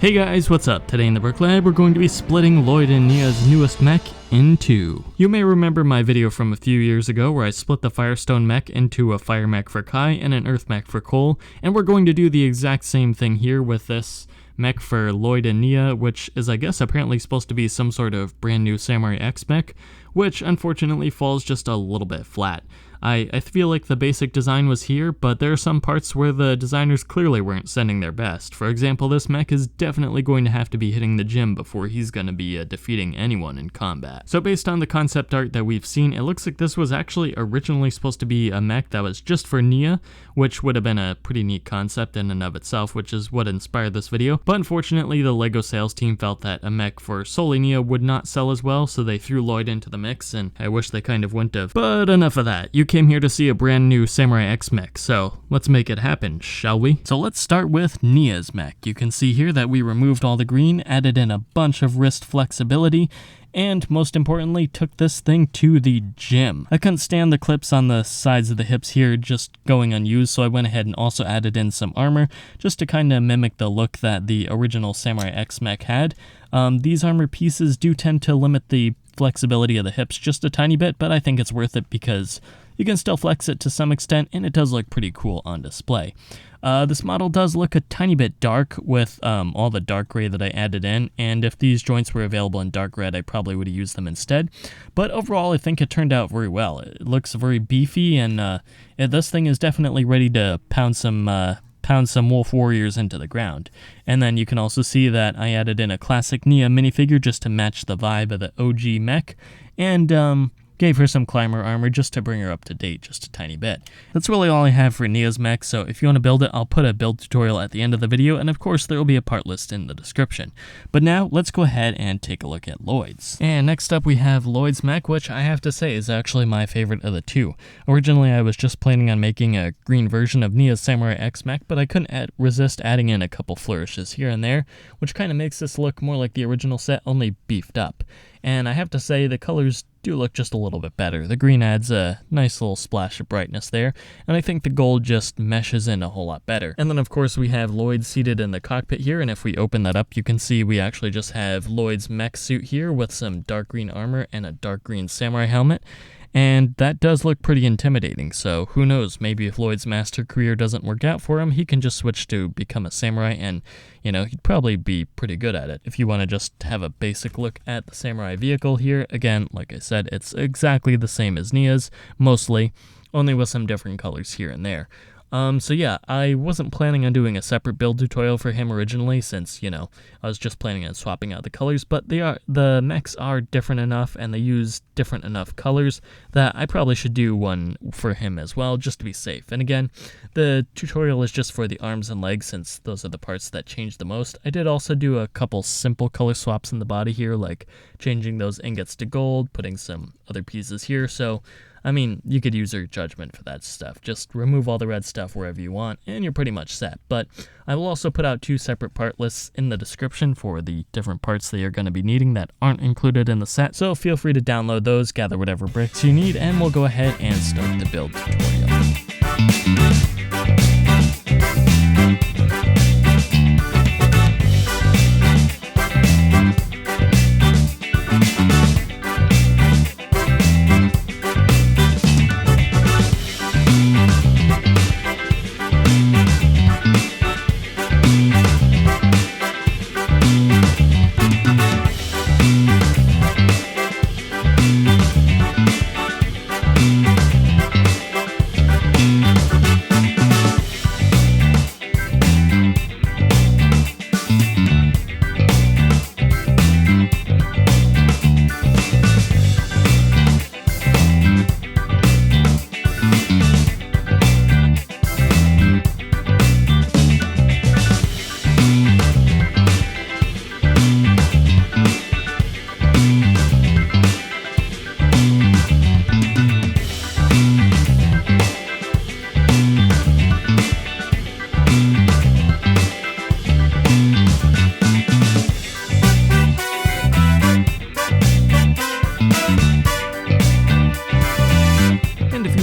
Hey guys, what's up? Today in the Brick Lab, we're going to be splitting Lloyd and Nya's newest mech in two. You may remember my video from a few years ago where I split the Firestone mech into a Fire mech for Kai and an Earth mech for Cole, and we're going to do the exact same thing here with this mech for Lloyd and Nya, which is I guess apparently supposed to be some sort of brand new Samurai X mech, which unfortunately falls just a little bit flat. I feel like the basic design was here, but there are some parts where the designers clearly weren't sending their best. For example, this mech is definitely going to have to be hitting the gym before he's going to be defeating anyone in combat. So based on the concept art that we've seen, it looks like this was actually originally supposed to be a mech that was just for Nya, which would have been a pretty neat concept in and of itself, which is what inspired this video. But unfortunately, the LEGO sales team felt that a mech for solely Nya would not sell as well, so they threw Lloyd into the mix, and I wish they kind of wouldn't have. But enough of that. You came here to see a brand new Samurai X mech, so let's make it happen, shall we? So let's start with Nya's mech. You can see here that we removed all the green, added in a bunch of wrist flexibility, and most importantly, took this thing to the gym. I couldn't stand the clips on the sides of the hips here just going unused, so I went ahead and also added in some armor just to kind of mimic the look that the original Samurai X mech had. These armor pieces do tend to limit the flexibility of the hips just a tiny bit, but I think it's worth it because you can still flex it to some extent, and it does look pretty cool on display. This model does look a tiny bit dark with all the dark gray that I added in, and if these joints were available in dark red, I probably would have used them instead. But overall, I think it turned out very well. It looks very beefy, and this thing is definitely ready to pound some wolf warriors into the ground. And then you can also see that I added in a classic Nya minifigure just to match the vibe of the OG mech, and gave her some climber armor just to bring her up to date just a tiny bit. That's really all I have for Nya's mech, so if you want to build it, I'll put a build tutorial at the end of the video, and of course there will be a part list in the description. But now, let's go ahead and take a look at Lloyd's. And next up we have Lloyd's mech, which I have to say is actually my favorite of the two. Originally I was just planning on making a green version of Nya's Samurai X mech, but I couldn't resist adding in a couple flourishes here and there, which kind of makes this look more like the original set, only beefed up. And I have to say the colors do look just a little bit better. The green adds a nice little splash of brightness there, and I think the gold just meshes in a whole lot better. And then of course we have Lloyd seated in the cockpit here, and if we open that up you can see we actually just have Lloyd's mech suit here with some dark green armor and a dark green samurai helmet. And that does look pretty intimidating, so who knows, maybe if Lloyd's master career doesn't work out for him, he can just switch to become a samurai and, you know, he'd probably be pretty good at it. If you want to just have a basic look at the samurai vehicle here, again, like I said, it's exactly the same as Nya's, mostly, only with some different colors here and there. So yeah, I wasn't planning on doing a separate build tutorial for him originally since, you know, I was just planning on swapping out the colors, but the mechs are different enough and they use different enough colors that I probably should do one for him as well, just to be safe. And again, the tutorial is just for the arms and legs since those are the parts that change the most. I did also do a couple simple color swaps in the body here, like changing those ingots to gold, putting some other pieces here, so I mean, you could use your judgment for that stuff. Just remove all the red stuff wherever you want, and you're pretty much set. But I will also put out two separate part lists in the description for the different parts that you're going to be needing that aren't included in the set. So feel free to download those, gather whatever bricks you need, and we'll go ahead and start the build tutorial.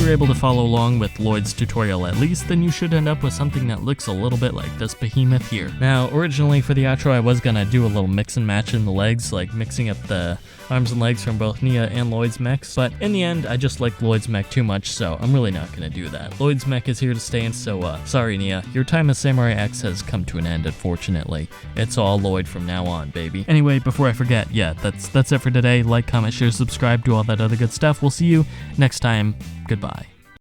were able to follow along with Lloyd's tutorial at least, then you should end up with something that looks a little bit like this behemoth here. Now, originally for the outro, I was gonna do a little mix and match in the legs, like mixing up the arms and legs from both Nya and Lloyd's mechs, but in the end, I just liked Lloyd's mech too much, so I'm really not gonna do that. Lloyd's mech is here to stay, and so, sorry Nya, your time as Samurai X has come to an end, unfortunately. It's all Lloyd from now on, baby. Anyway, before I forget, yeah, that's it for today. Like, comment, share, subscribe, do all that other good stuff. We'll see you next time. Goodbye.